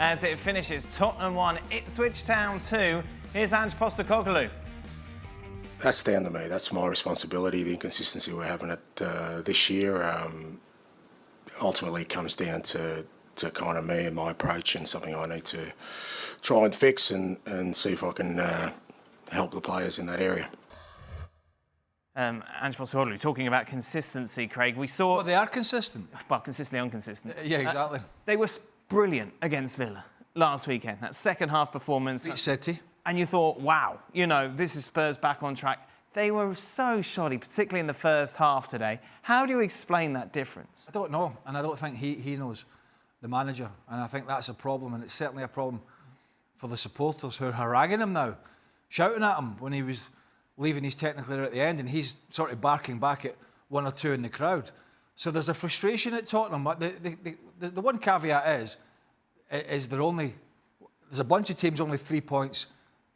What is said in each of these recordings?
as it finishes Tottenham 1, Ipswich Town 2. Here's Ange Postecoglou. That's down to me. That's my responsibility. The inconsistency we're having this year ultimately comes down to kind of me and my approach, and something I need to try and fix and see if I can help the players in that area. Ange Postecoglou talking about consistency, Craig. We saw... Well, they are consistent. Well, consistently inconsistent. Yeah, exactly. They were brilliant against Villa last weekend. That second half performance. Beat City. And you thought, wow, you know, this is Spurs back on track. They were so shoddy, particularly in the first half today. How do you explain that difference? I don't know, and I don't think he knows, the manager. And I think that's a problem, and it's certainly a problem for the supporters who are haranguing him now, shouting at him when he was leaving his technical area at the end, and he's sort of barking back at one or two in the crowd. So there's a frustration at Tottenham. The one caveat is there's a bunch of teams only 3 points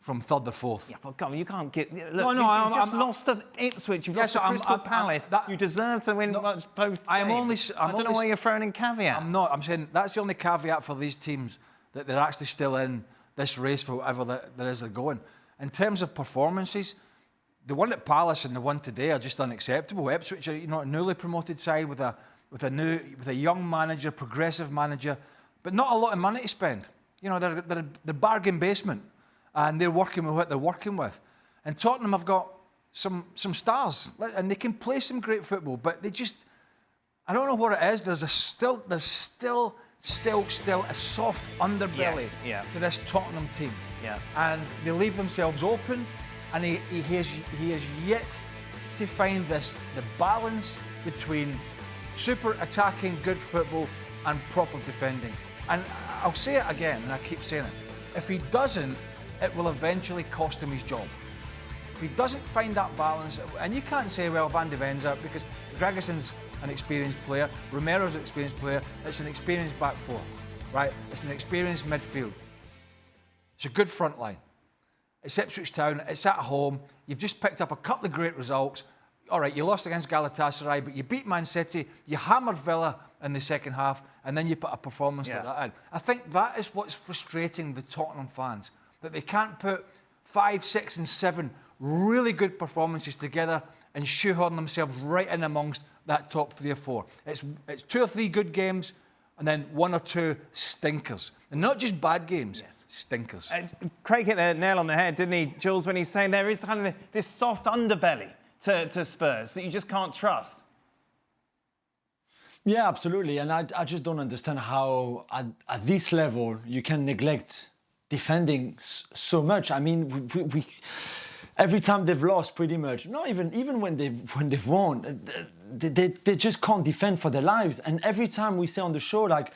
from third or fourth. Yeah, but come on, you can't get... Look, no, you just lost to Ipswich, you've lost to Crystal Palace. You deserve to win both games. I don't know why you're throwing in caveats. I'm saying that's the only caveat for these teams, that they're actually still in this race for whatever there is they're going. In terms of performances, the one at Palace and the one today are just unacceptable. Ipswich are, a newly promoted side with a young manager, progressive manager, but not a lot of money to spend. They're bargain basement, and they're working with what they're working with. And Tottenham have got some stars, and they can play some great football, but they just, I don't know what it is. There's still a soft underbelly to this Tottenham team. Yeah. And they leave themselves open. And he has yet to find the balance between super attacking good football and proper defending. And I'll say it again, and I keep saying it. If he doesn't, it will eventually cost him his job. If he doesn't find that balance, and you can't say, well, Van de Ven's out, because Dragason's an experienced player, Romero's an experienced player, it's an experienced back four, right? It's an experienced midfield. It's a good front line. It's Ipswich Town, it's at home, you've just picked up a couple of great results. All right, you lost against Galatasaray, but you beat Man City, you hammered Villa in the second half, and then you put a performance like that in. I think that is what's frustrating the Tottenham fans, that they can't put 5, 6 and 7 really good performances together and shoehorn themselves right in amongst that top 3 or 4. It's 2 or 3 good games, and then 1 or 2 stinkers. And not just bad games, stinkers. Craig hit the nail on the head, didn't he, Jules, when he's saying there is kind of this soft underbelly to Spurs that you just can't trust? Yeah, absolutely. And I just don't understand how, at this level, you can neglect defending so much. I mean, we every time they've lost, pretty much, not even when they've won, they just can't defend for their lives. And every time we say on the show, like,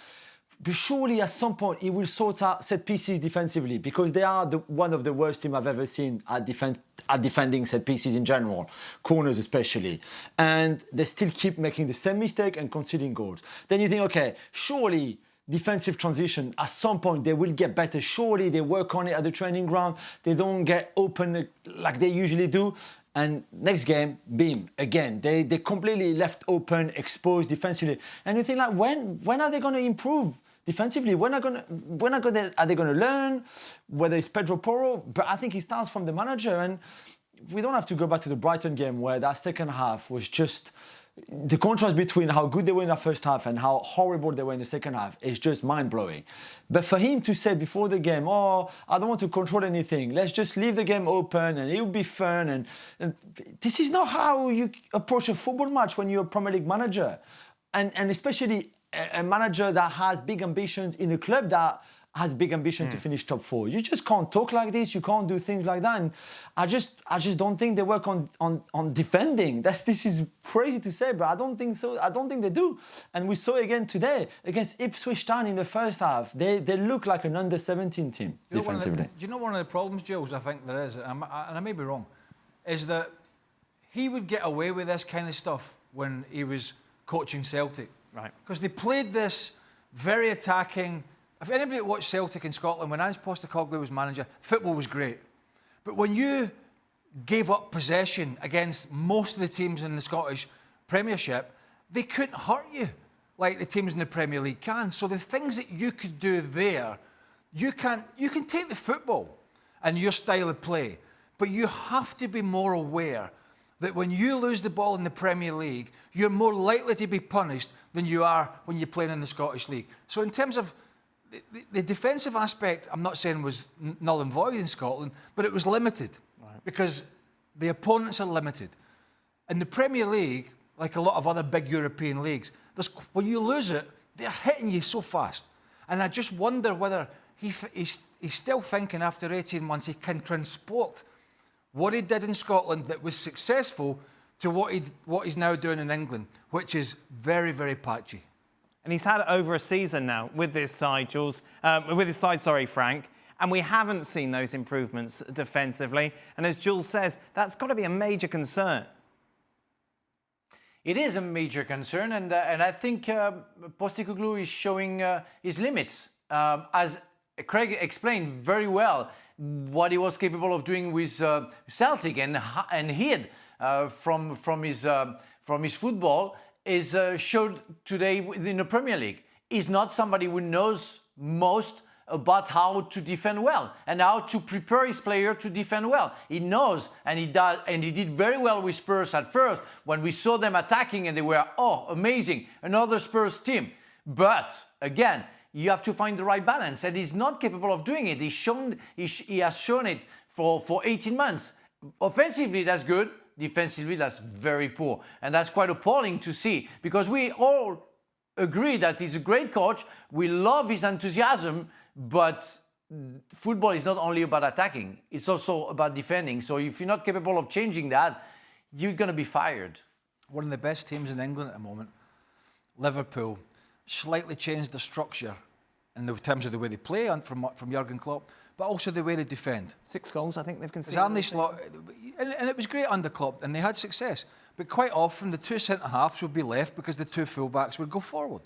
surely at some point he will sort out set pieces defensively, because they are one of the worst teams I've ever seen at defending set pieces in general, corners especially. And they still keep making the same mistake and conceding goals. Then you think, okay, surely defensive transition, at some point they will get better. Surely they work on it at the training ground. They don't get open like they usually do. And next game, boom, again, they completely left open, exposed defensively. And you think, like, when are they going to improve defensively? When are they going to learn? Whether it's Pedro Porro, but I think it starts from the manager. And we don't have to go back to the Brighton game, where that second half was just... The contrast between how good they were in the first half and how horrible they were in the second half is just mind-blowing. But for him to say before the game, oh, I don't want to control anything, let's just leave the game open and it will be fun. And this is not how you approach a football match when you're a Premier League manager. And especially a manager that has big ambitions in a club that has big ambition to finish top 4. You just can't talk like this. You can't do things like that. And I just don't think they work on defending. This is crazy to say, but I don't think so. I don't think they do. And we saw again today against Ipswich Town in the first half. They look like an under-17 team defensively. Do you know one of the problems, Jules, I think there is, and I may be wrong, is that he would get away with this kind of stuff when he was coaching Celtic. Right. Because they played this very attacking... If anybody watched Celtic in Scotland, when Ange Postecoglou was manager, football was great. But when you gave up possession against most of the teams in the Scottish Premiership, they couldn't hurt you like the teams in the Premier League can. So the things that you could do there You can take the football and your style of play, but you have to be more aware that when you lose the ball in the Premier League, you're more likely to be punished than you are when you're playing in the Scottish League. So in terms of the defensive aspect, I'm not saying was null and void in Scotland, but it was limited because the opponents are limited. In the Premier League, like a lot of other big European leagues, when you lose it, they're hitting you so fast. And I just wonder whether he's still thinking after 18 months he can transport what he did in Scotland that was successful to what he's now doing in England, which is very, very patchy. And he's had over a season now with this side, Frank, and we haven't seen those improvements defensively. And as Jules says, that's got to be a major concern. It is a major concern, and I think Postecoglou is showing his limits. As Craig explained very well what he was capable of doing with Celtic and hid from his football is showed today in the Premier League. He's not somebody who knows most about how to defend well and how to prepare his player to defend well. He knows, and he does, and he did very well with Spurs at first when we saw them attacking and they were, oh, amazing, another Spurs team. But again, you have to find the right balance, and he's not capable of doing it. He has shown it for 18 months. Offensively, that's good. Defensively, that's very poor. And that's quite appalling to see, because we all agree that he's a great coach. We love his enthusiasm, but football is not only about attacking. It's also about defending. So if you're not capable of changing that, you're going to be fired. One of the best teams in England at the moment, Liverpool, slightly changed the structure in terms of the way they play from Jurgen Klopp, but also the way they defend. 6 goals, I think they've conceded. And it was great under Klopp, and they had success. But quite often, the 2 centre-halves would be left because the 2 full-backs would go forward.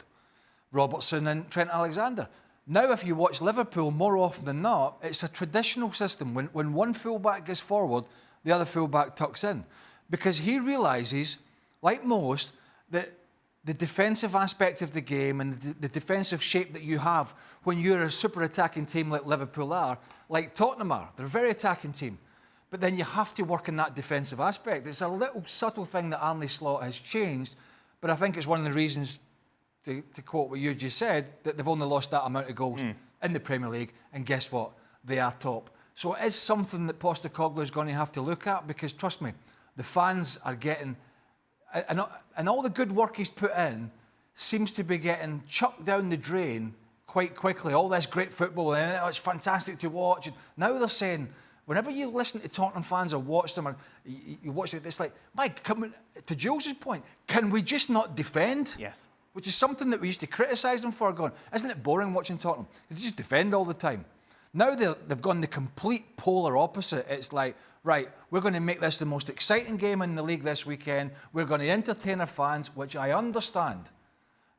Robertson and Trent Alexander. Now, if you watch Liverpool, more often than not, it's a traditional system. When one full-back gets forward, the other full-back tucks in. Because he realises, like most, that the defensive aspect of the game and the defensive shape that you have when you're a super attacking team like Liverpool are, like Tottenham are. They're a very attacking team. But then you have to work on that defensive aspect. It's a little subtle thing that Arne Slot has changed, but I think it's one of the reasons, to quote what you just said, that they've only lost that amount of goals in the Premier League, and guess what? They are top. So it is something that Postecoglou is going to have to look at, because trust me, the fans are getting... And all the good work he's put in seems to be getting chucked down the drain quite quickly. All this great football, and it's fantastic to watch. And now they're saying, whenever you listen to Tottenham fans or watch them, or you watch it, it's like, Mike, to Jules' point, can we just not defend? Yes. Which is something that we used to criticise them for, going, isn't it boring watching Tottenham? They just defend all the time. Now they've gone the complete polar opposite. It's like, right, we're going to make this the most exciting game in the league this weekend. We're going to entertain our fans, which I understand.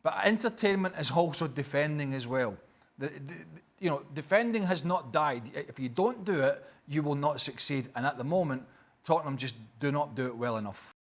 But entertainment is also defending as well. Defending has not died. If you don't do it, you will not succeed. And at the moment, Tottenham just do not do it well enough.